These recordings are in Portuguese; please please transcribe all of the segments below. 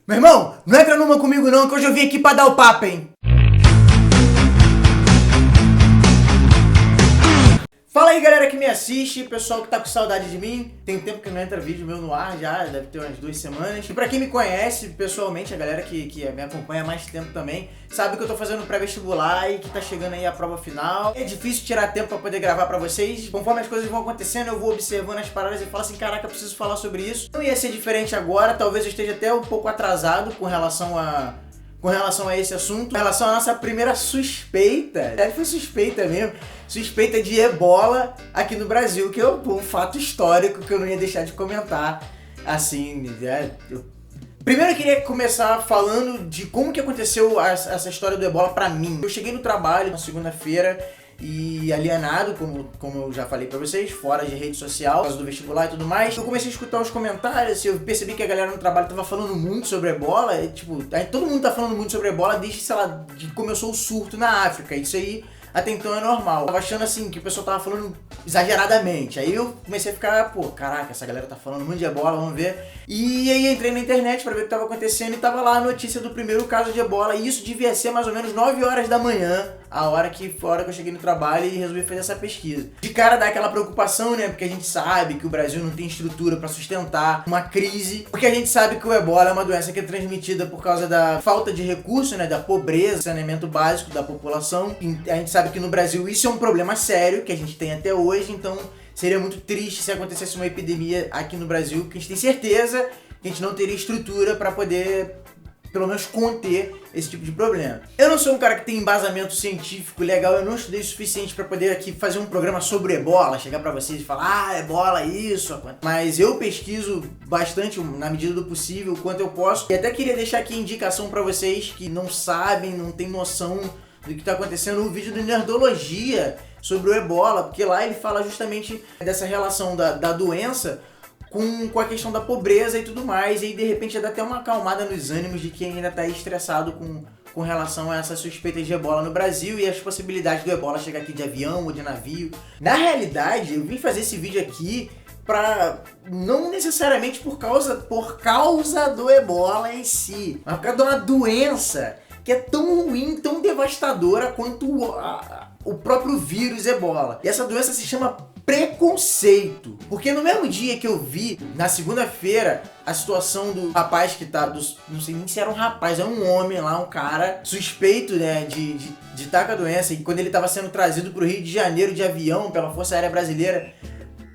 Meu irmão, não entra numa comigo não, que hoje eu vim aqui pra dar o papo, hein? Fala aí, galera que me assiste, pessoal que tá com saudade de mim. Tem tempo que não entra vídeo meu no ar já, deve ter umas 2 semanas. E pra quem me conhece, pessoalmente, a galera que me acompanha há mais tempo também, sabe que eu tô fazendo pré-vestibular e que tá chegando aí a prova final. É difícil tirar tempo pra poder gravar pra vocês. Conforme as coisas vão acontecendo, eu vou observando as paradas e falo assim, caraca, eu preciso falar sobre isso. Não ia ser diferente agora, talvez eu esteja até um pouco atrasado com relação a esse assunto, com relação à nossa primeira suspeita, foi suspeita mesmo, suspeita de ebola aqui no Brasil, que é um fato histórico que eu não ia deixar de comentar, assim, Primeiro eu queria começar falando de como que aconteceu essa história do ebola pra mim. Eu cheguei no trabalho na segunda-feira, e alienado, como eu já falei pra vocês, fora de rede social, por causa do vestibular e tudo mais. Eu comecei a escutar os comentários, eu percebi que a galera no trabalho tava falando muito sobre ebola, todo mundo tá falando muito sobre ebola desde, sei lá, que começou o surto na África. Isso aí até então é normal. Eu tava achando assim, que o pessoal tava falando exageradamente. Aí eu comecei a ficar, caraca, essa galera tá falando muito de ebola, vamos ver. E aí entrei na internet pra ver o que tava acontecendo e tava lá a notícia do primeiro caso de ebola. E isso devia ser mais ou menos 9 horas da manhã, a hora que eu cheguei no trabalho e resolvi fazer essa pesquisa. De cara dá aquela preocupação, né? Porque a gente sabe que o Brasil não tem estrutura pra sustentar uma crise. Porque a gente sabe que o ebola é uma doença que é transmitida por causa da falta de recurso, né? Da pobreza, saneamento básico da população. E a gente sabe que no Brasil isso é um problema sério que a gente tem até hoje, então seria muito triste se acontecesse uma epidemia aqui no Brasil, que a gente tem certeza que a gente não teria estrutura pra poder, pelo menos, conter esse tipo de problema. Eu não sou um cara que tem embasamento científico legal, eu não estudei o suficiente pra poder aqui fazer um programa sobre ebola, chegar pra vocês e falar, ebola, isso, mas eu pesquiso bastante, na medida do possível, o quanto eu posso, e até queria deixar aqui a indicação pra vocês que não sabem, não tem noção do que tá acontecendo, o vídeo do Nerdologia sobre o ebola, porque lá ele fala justamente dessa relação da doença com a questão da pobreza e tudo mais, e aí de repente dá até uma acalmada nos ânimos de quem ainda tá aí estressado com relação a essas suspeitas de ebola no Brasil e as possibilidades do ebola chegar aqui de avião ou de navio. Na realidade, eu vim fazer esse vídeo aqui não necessariamente por causa do ebola em si, mas por causa de uma doença que é tão ruim, tão devastadora quanto o próprio vírus ebola. E essa doença se chama preconceito. Porque no mesmo dia que eu vi, na segunda-feira, a situação do rapaz que tá, não sei nem se era um rapaz, é um homem lá, um cara suspeito, né, de estar com a doença, e quando ele tava sendo trazido pro Rio de Janeiro de avião pela Força Aérea Brasileira,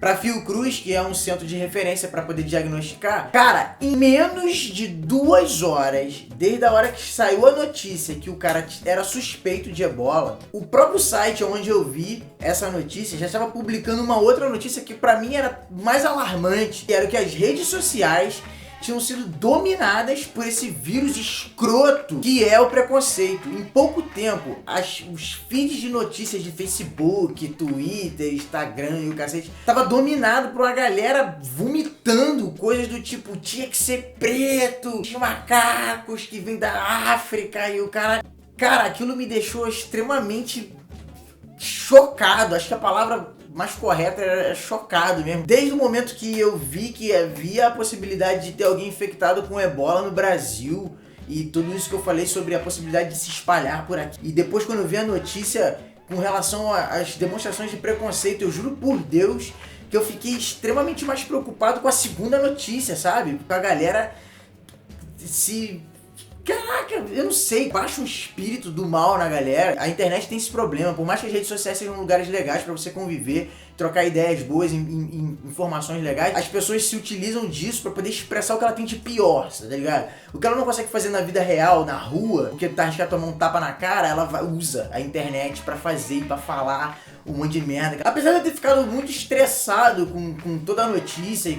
pra Fiocruz, que é um centro de referência para poder diagnosticar, cara, em menos de 2 horas, desde a hora que saiu a notícia que o cara era suspeito de ebola, o próprio site onde eu vi essa notícia já estava publicando uma outra notícia que pra mim era mais alarmante, que era que as redes sociais tinham sido dominadas por esse vírus escroto que é o preconceito. Em pouco tempo, os feeds de notícias de Facebook, Twitter, Instagram e o cacete tava dominado por uma galera vomitando coisas do tipo tinha que ser preto, os macacos que vêm da África e o cara... Cara, aquilo me deixou extremamente chocado. Acho que a palavra mais correta era chocado mesmo. Desde o momento que eu vi que havia a possibilidade de ter alguém infectado com ebola no Brasil e tudo isso que eu falei sobre a possibilidade de se espalhar por aqui. E depois quando eu vi a notícia com relação às demonstrações de preconceito, eu juro por Deus que eu fiquei extremamente mais preocupado com a segunda notícia, sabe? Com a galera se... Caraca, eu não sei, baixa o espírito do mal na galera. A internet tem esse problema, por mais que as redes sociais sejam lugares legais pra você conviver, trocar ideias boas, informações legais, as pessoas se utilizam disso pra poder expressar o que ela tem de pior, tá ligado? O que ela não consegue fazer na vida real, na rua, porque tá arriscado tomar um tapa na cara, ela usa a internet pra fazer e pra falar um monte de merda. Apesar de eu ter ficado muito estressado com toda a notícia e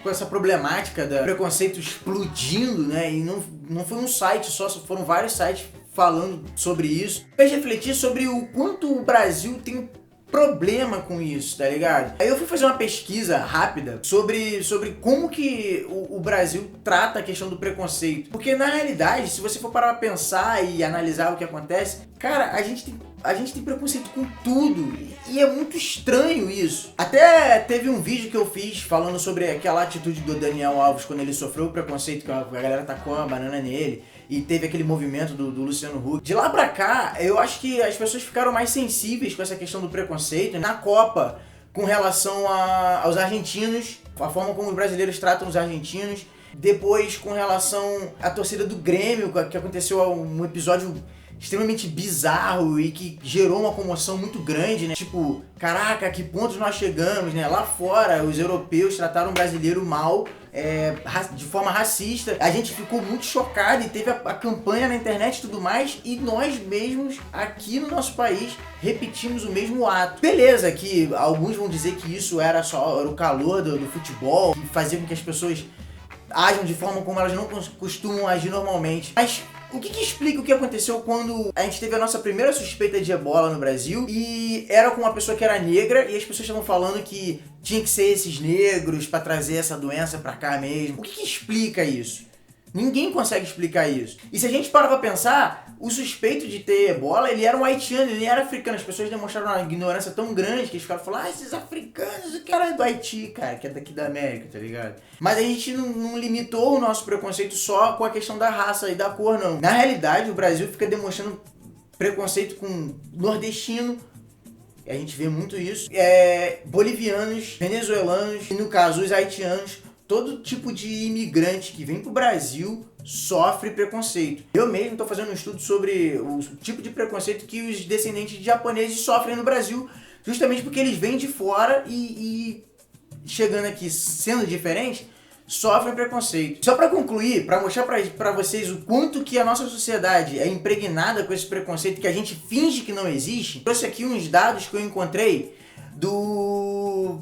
com essa problemática do preconceito explodindo, né? E não foi um site só foram vários sites falando sobre isso. Fez refletir sobre o quanto o Brasil tem problema com isso, tá ligado? Aí eu fui fazer uma pesquisa rápida sobre como que o Brasil trata a questão do preconceito. Porque na realidade, se você for parar pra pensar e analisar o que acontece, cara, a gente tem A gente tem preconceito com tudo e é muito estranho isso. Até teve um vídeo que eu fiz falando sobre aquela atitude do Daniel Alves quando ele sofreu o preconceito, que a galera tacou uma banana nele. E teve aquele movimento do Luciano Huck. De lá pra cá, eu acho que as pessoas ficaram mais sensíveis com essa questão do preconceito. Na Copa, com relação aos argentinos, a forma como os brasileiros tratam os argentinos. Depois, com relação à torcida do Grêmio, que aconteceu um episódio extremamente bizarro e que gerou uma comoção muito grande, né? Tipo, caraca, a que pontos nós chegamos, né? Lá fora, os europeus trataram o brasileiro mal, de forma racista. A gente ficou muito chocado e teve a campanha na internet e tudo mais, e nós mesmos, aqui no nosso país, repetimos o mesmo ato. Beleza, que alguns vão dizer que isso era o calor do futebol, que fazia com que as pessoas agem de forma como elas não costumam agir normalmente. Mas o que explica o que aconteceu quando a gente teve a nossa primeira suspeita de ebola no Brasil e era com uma pessoa que era negra e as pessoas estavam falando que tinha que ser esses negros pra trazer essa doença pra cá mesmo? O que explica isso? Ninguém consegue explicar isso. E se a gente parar pra pensar, o suspeito de ter ebola, ele era um haitiano, ele nem era africano. As pessoas demonstraram uma ignorância tão grande que eles ficaram falando, esses africanos, o cara é do Haiti, cara, que é daqui da América, tá ligado? Mas a gente não limitou o nosso preconceito só com a questão da raça e da cor, não. Na realidade, o Brasil fica demonstrando preconceito com nordestino, a gente vê muito isso, bolivianos, venezuelanos e, no caso, os haitianos. Todo tipo de imigrante que vem pro Brasil sofre preconceito. Eu mesmo estou fazendo um estudo sobre o tipo de preconceito que os descendentes de japoneses sofrem no Brasil, justamente porque eles vêm de fora e chegando aqui sendo diferentes, sofrem preconceito. Só para concluir, para mostrar para vocês o quanto que a nossa sociedade é impregnada com esse preconceito que a gente finge que não existe, trouxe aqui uns dados que eu encontrei do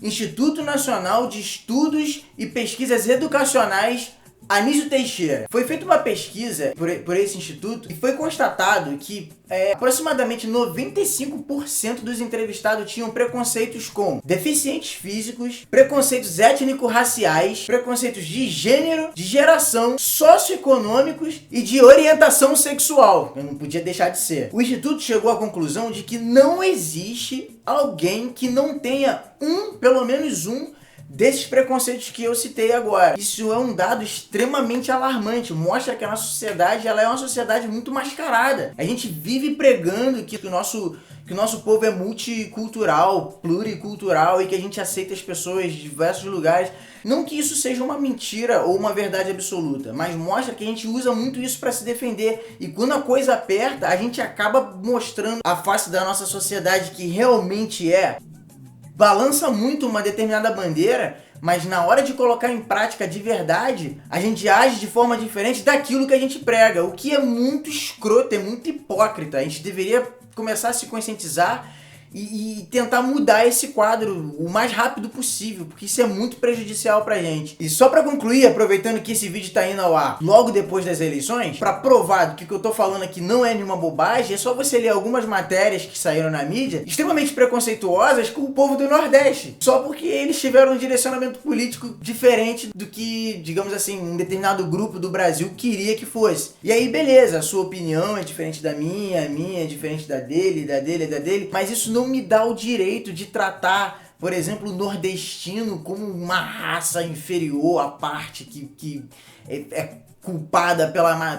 Instituto Nacional de Estudos e Pesquisas Educacionais Anísio Teixeira. Foi feita uma pesquisa por esse instituto e foi constatado que aproximadamente 95% dos entrevistados tinham preconceitos com deficientes físicos, preconceitos étnico-raciais, preconceitos de gênero, de geração, socioeconômicos e de orientação sexual. Eu não podia deixar de ser. O instituto chegou à conclusão de que não existe alguém que não tenha pelo menos um desses preconceitos que eu citei agora. Isso é um dado extremamente alarmante, mostra que a nossa sociedade ela é uma sociedade muito mascarada. A gente vive pregando que o nosso povo é multicultural, pluricultural e que a gente aceita as pessoas de diversos lugares. Não que isso seja uma mentira ou uma verdade absoluta, mas mostra que a gente usa muito isso para se defender. E quando a coisa aperta, a gente acaba mostrando a face da nossa sociedade que realmente balança muito uma determinada bandeira, mas na hora de colocar em prática de verdade, a gente age de forma diferente daquilo que a gente prega, o que é muito escroto, é muito hipócrita. A gente deveria começar a se conscientizar e tentar mudar esse quadro o mais rápido possível, porque isso é muito prejudicial pra gente. E só pra concluir, aproveitando que esse vídeo tá indo ao ar logo depois das eleições, pra provar que o que eu tô falando aqui não é nenhuma bobagem, é só você ler algumas matérias que saíram na mídia, extremamente preconceituosas com o povo do Nordeste, só porque eles tiveram um direcionamento político diferente do que, digamos assim, um determinado grupo do Brasil queria que fosse. E aí, beleza, a sua opinião é diferente da minha, a minha é diferente da dele, mas isso não me dá o direito de tratar, por exemplo, o nordestino como uma raça inferior à parte que é culpada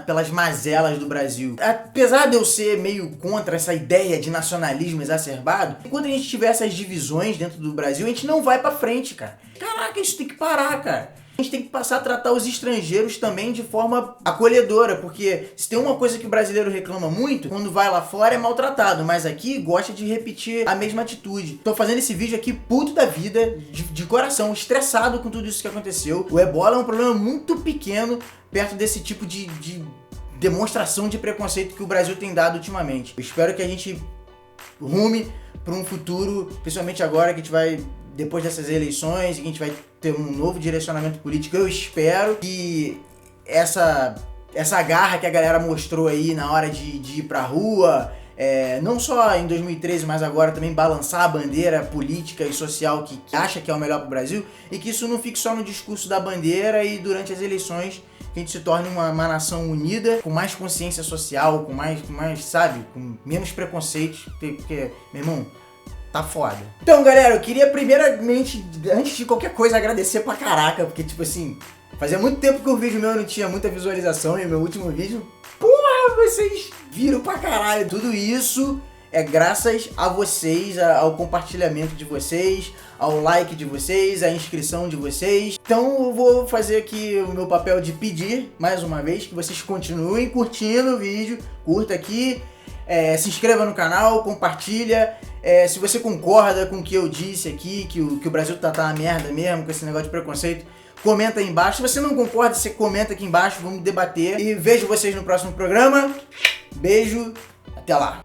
pelas mazelas do Brasil. Apesar de eu ser meio contra essa ideia de nacionalismo exacerbado, quando a gente tiver essas divisões dentro do Brasil, a gente não vai pra frente, cara. Caraca, isso tem que parar, cara. A gente tem que passar a tratar os estrangeiros também de forma acolhedora, porque se tem uma coisa que o brasileiro reclama muito, quando vai lá fora é maltratado, mas aqui gosta de repetir a mesma atitude. Tô fazendo esse vídeo aqui puto da vida, de coração, estressado com tudo isso que aconteceu. O ebola é um problema muito pequeno perto desse tipo de demonstração de preconceito que o Brasil tem dado ultimamente. Eu espero que a gente rume para um futuro, principalmente agora que a gente vai, depois dessas eleições, a gente vai ter um novo direcionamento político. Eu espero que essa garra que a galera mostrou aí na hora de ir pra rua, não só em 2013, mas agora também balançar a bandeira política e social que acha que é o melhor pro Brasil, e que isso não fique só no discurso da bandeira e durante as eleições, que a gente se torne uma nação unida, com mais consciência social, com mais, sabe, com menos preconceitos, porque, meu irmão, tá foda. Então, galera, eu queria primeiramente, antes de qualquer coisa, agradecer pra caraca, porque, tipo assim, fazia muito tempo que o vídeo meu não tinha muita visualização, e o meu último vídeo, porra, vocês viram pra caralho. Tudo isso é graças a vocês, ao compartilhamento de vocês, ao like de vocês, à inscrição de vocês. Então eu vou fazer aqui o meu papel de pedir, mais uma vez, que vocês continuem curtindo o vídeo, curta aqui, se inscreva no canal, compartilha. Se você concorda com o que eu disse aqui, que o Brasil tá uma merda mesmo, com esse negócio de preconceito, comenta aí embaixo. Se você não concorda, você comenta aqui embaixo, vamos debater. E vejo vocês no próximo programa. Beijo, até lá.